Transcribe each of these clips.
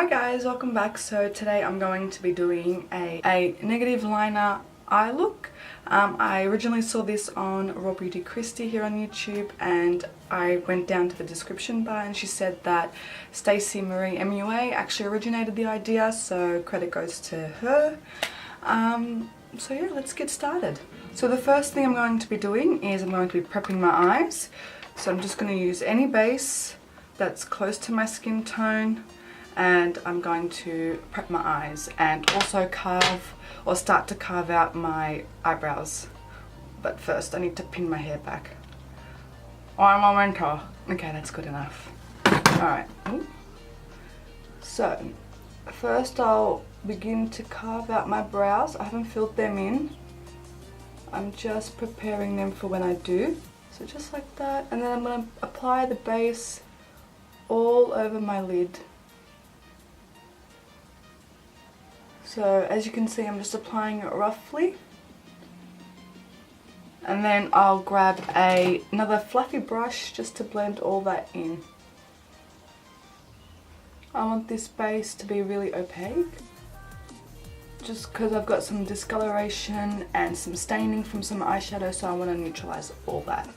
Hi guys, welcome back. So today I'm going to be doing a negative liner eye look. I originally saw this on Raw Beauty Christy here on YouTube, and I went down to the description bar and she said that Stacey Marie MUA actually originated the idea, so credit goes to her. So yeah, let's get started. So the first thing I'm going to be doing is I'm going to be prepping my eyes. So I'm just going to use any base that's close to my skin tone, and I'm going to prep my eyes and also carve or start to carve out my eyebrows. But first I need to pin my hair back. Un momento. Okay, that's good enough. Alright. So first I'll begin to carve out my brows. I haven't filled them in. I'm just preparing them for when I do. So just like that, and then I'm going to apply the base all over my lid. So as you can see, I'm just applying it roughly, and then I'll grab another fluffy brush just to blend all that in. I want this base to be really opaque, just because I've got some discoloration and some staining from some eyeshadow, so I want to neutralize all that.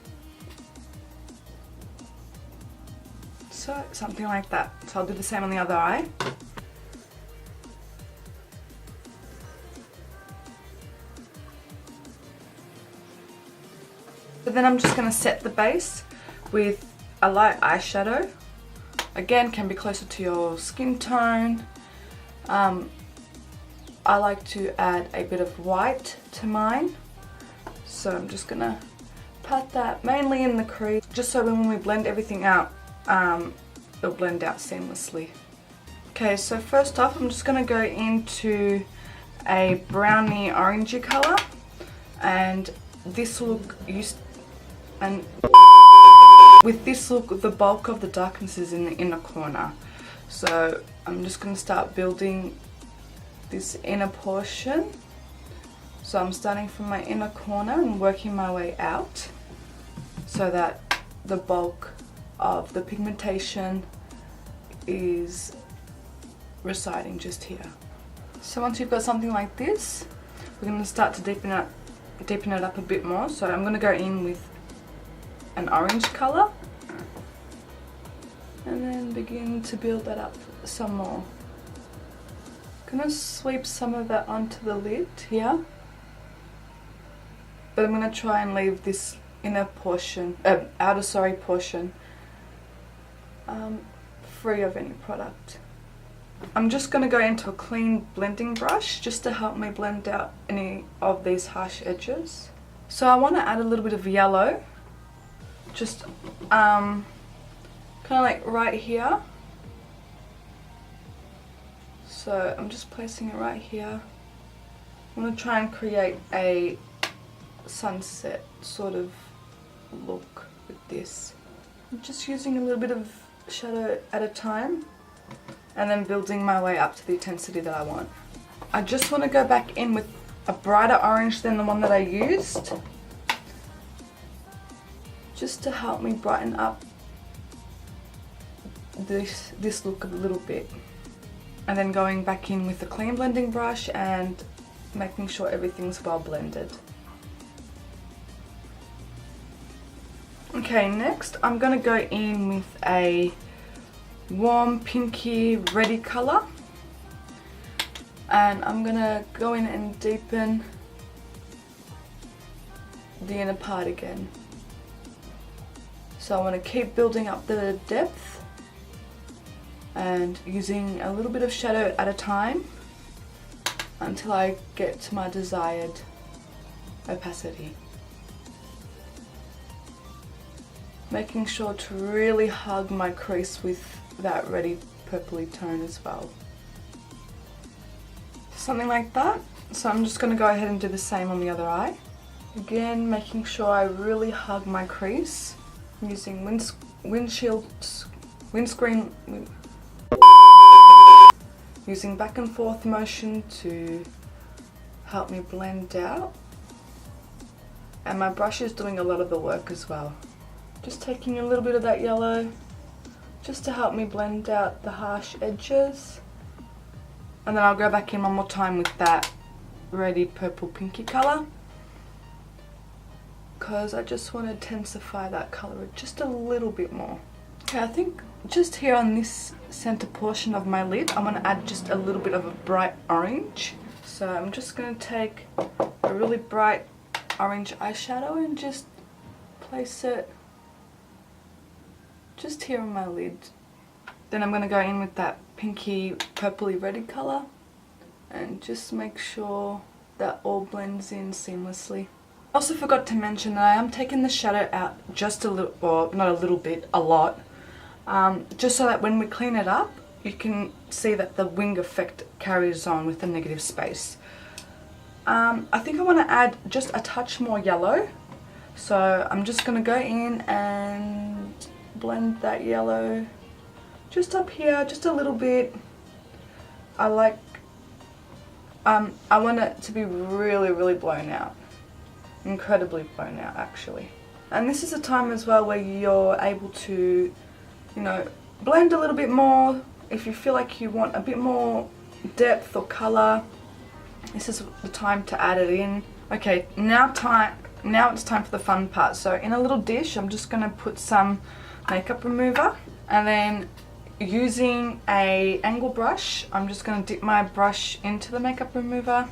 So something like that. So I'll do the same on the other eye. So then I'm just going to set the base with a light eyeshadow. Again, can be closer to your skin tone. I like to add a bit of white to mine. So I'm just going to pat that mainly in the crease, just so when we blend everything out, it'll blend out seamlessly. Okay, so first off I'm just going to go into a browny orangey colour, and this look with this look the bulk of the darkness is in the inner corner. So I'm just going to start building this inner portion. So I'm starting from my inner corner and working my way out so that the bulk of the pigmentation is residing just here. So once you've got something like this, we're going to start to deepen it up a bit more. So I'm going to go in with an orange colour and then begin to build that up some more. I'm going to sweep some of that onto the lid here, but I'm going to try and leave this inner portion, outer portion free of any product. I'm just going to go into a clean blending brush just to help me blend out any of these harsh edges. So I want to add a little bit of yellow, just kind of like right here. So I'm just placing it right here. I'm going to try and create a sunset sort of look with this. I'm just using a little bit of shadow at a time and then building my way up to the intensity that I want. I just want to go back in with a brighter orange than the one that I used, just to help me brighten up this look a little bit, and then going back in with a clean blending brush and making sure everything's well blended. Okay, next I'm going to go in with a warm pinky reddy colour, and I'm going to go in and deepen the inner part again. So I want to keep building up the depth and using a little bit of shadow at a time until I get to my desired opacity. Making sure to really hug my crease with that reddy purpley tone as well. Something like that. So I'm just going to go ahead and do the same on the other eye. Again, making sure I really hug my crease using using back and forth motion to help me blend out. And my brush is doing a lot of the work as well. Just taking a little bit of that yellow just to help me blend out the harsh edges And then I'll go back in one more time with that reddy purple pinky colour, because I just want to intensify that colour just a little bit more. Okay, I think just here on this centre portion of my lid, I want to add just a little bit of a bright orange. So I'm just going to take a really bright orange eyeshadow and just place it just here on my lid. Then I'm going to go in with that pinky purpley reddy colour and just make sure that all blends in seamlessly. I also forgot to mention that I am taking the shadow out just a little, or not a little bit, a lot, just so that when we clean it up, you can see that the wing effect carries on with the negative space. I think I want to add just a touch more yellow, so I'm just going to go in and blend that yellow just up here, just a little bit. I want it to be really blown out, incredibly blown out actually. And this is a time as well where you're able to, you know, blend a little bit more. If you feel like you want a bit more depth or colour, this is the time to add it in. Okay, now it's time for the fun part. So in a little dish, I'm just going to put some makeup remover, and then using a angle brush, I'm just going to dip my brush into the makeup remover,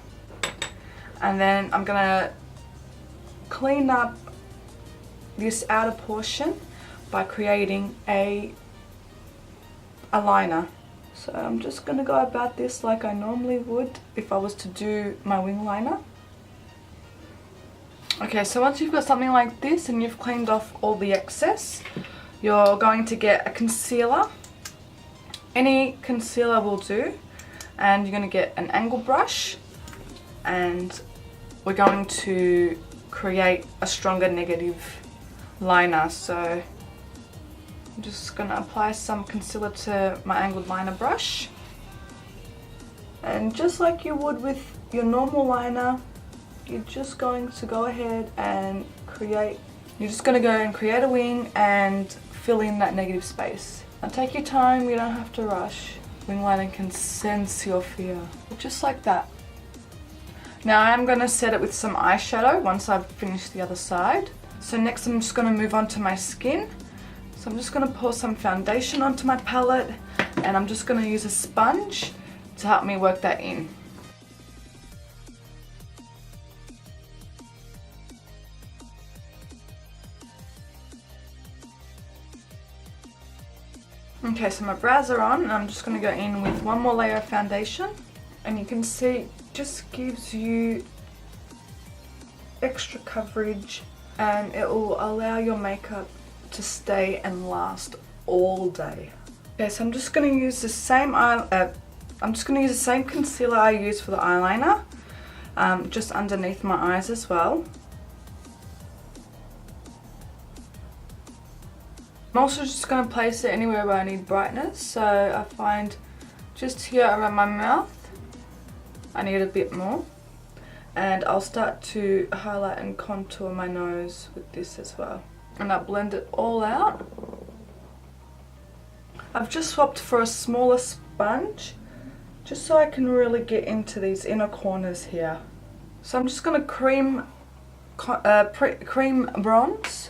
and then I'm going to clean up this outer portion by creating a liner. So I'm just going to go about this like I normally would if I was to do my wing liner. Okay, so once you've got something like this and you've cleaned off all the excess, you're going to get a concealer. Any concealer will do, and you're going to get an angle brush, and we're going to create a stronger negative liner. So I'm just going to apply some concealer to my angled liner brush, and just like you would with your normal liner, you're just going to go ahead and create a wing and fill in that negative space. Now take your time, you don't have to rush. Wing liner can sense your fear, just like that. Now I am going to set it with some eyeshadow once I've finished the other side. So next I'm just going to move on to my skin. So I'm just going to pour some foundation onto my palette, and I'm just going to use a sponge to help me work that in. Okay, so my brows are on, and I'm just going to go in with one more layer of foundation, and you can see it just gives you extra coverage, and it will allow your makeup to stay and last all day. Okay, so I'm just going to use the same concealer I used for the eyeliner, just underneath my eyes as well. I'm also just going to place it anywhere where I need brightness. So I find just here around my mouth, I need a bit more. And I'll start to highlight and contour my nose with this as well. And I'll blend it all out. I've just swapped for a smaller sponge, just so I can really get into these inner corners here. So I'm just going to cream bronze.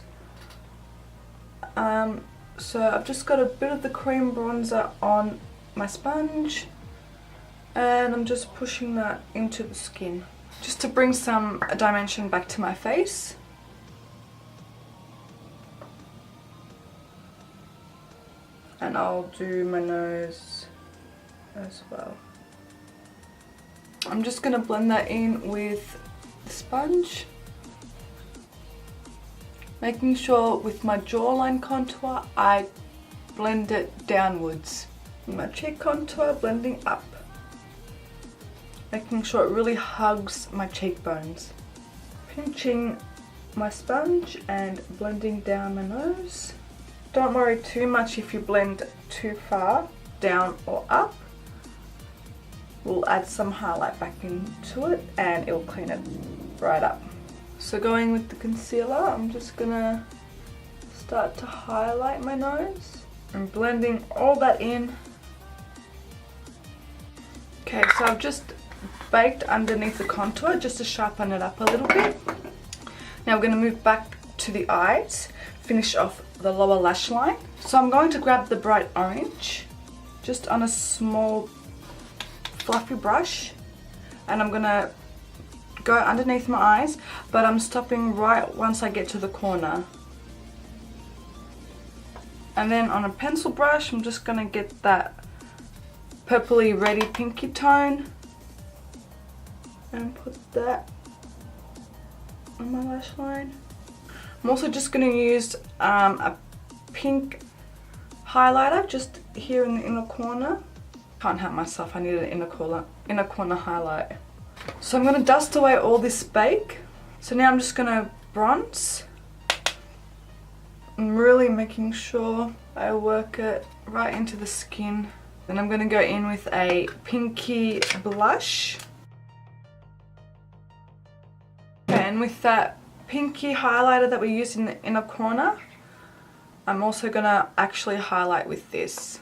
So I've just got a bit of the cream bronzer on my sponge, and I'm just pushing that into the skin just to bring some dimension back to my face. And I'll do my nose as well. I'm just going to blend that in with the sponge, making sure with my jawline contour I blend it downwards. My cheek contour blending up, making sure it really hugs my cheekbones. Pinching my sponge and blending down my nose. Don't worry too much if you blend too far down or up. We'll add some highlight back into it and it'll clean it right up. So going with the concealer, I'm just gonna start to highlight my nose and blending all that in. Okay, so I've just baked underneath the contour just to sharpen it up a little bit. Now we're going to move back to the eyes, finish off the lower lash line. So I'm going to grab the bright orange just on a small fluffy brush, and I'm going to go underneath my eyes, but I'm stopping right once I get to the corner. And then on a pencil brush, I'm just going to get that purpley reddy pinky tone and put that on my lash line. I'm also just going to use a pink highlighter just here in the inner corner. Can't help myself, I need an inner corner highlight. So I'm going to dust away all this bake. So now I'm just going to bronze. I'm really making sure I work it right into the skin. Then I'm going to go in with a pinky blush. Okay, and with that pinky highlighter that we used in the inner corner, I'm also going to actually highlight with this.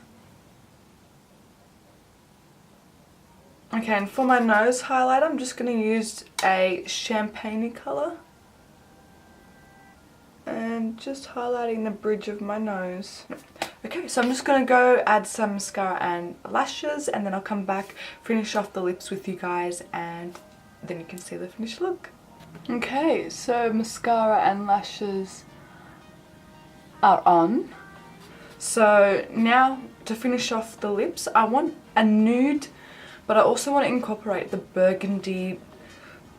Okay, and for my nose highlighter, I'm just going to use a champagne colour and just highlighting the bridge of my nose. Okay, so I'm just going to go add some mascara and lashes, and then I'll come back, finish off the lips with you guys, and then you can see the finished look. Okay, so mascara and lashes are on. So now to finish off the lips, I want a nude, but I also want to incorporate the burgundy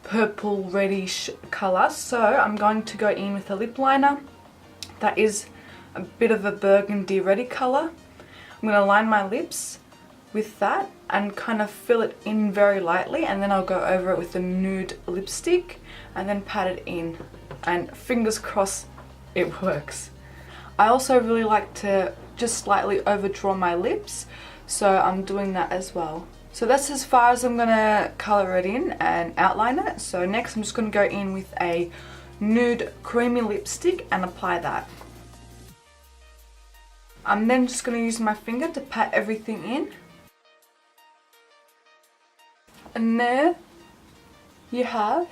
purple reddish colour. So I'm going to go in with a lip liner that is a bit of a burgundy reddy colour. I'm going to line my lips with that and kind of fill it in very lightly, and then I'll go over it with a nude lipstick and then pat it in, and fingers crossed it works. I also really like to just slightly overdraw my lips, so I'm doing that as well. So that's as far as I'm going to colour it in and outline it. So next I'm just going to go in with a nude creamy lipstick and apply that. I'm then just going to use my finger to pat everything in. And there you have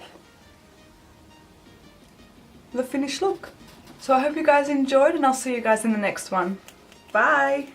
the finished look. So I hope you guys enjoyed, and I'll see you guys in the next one. Bye!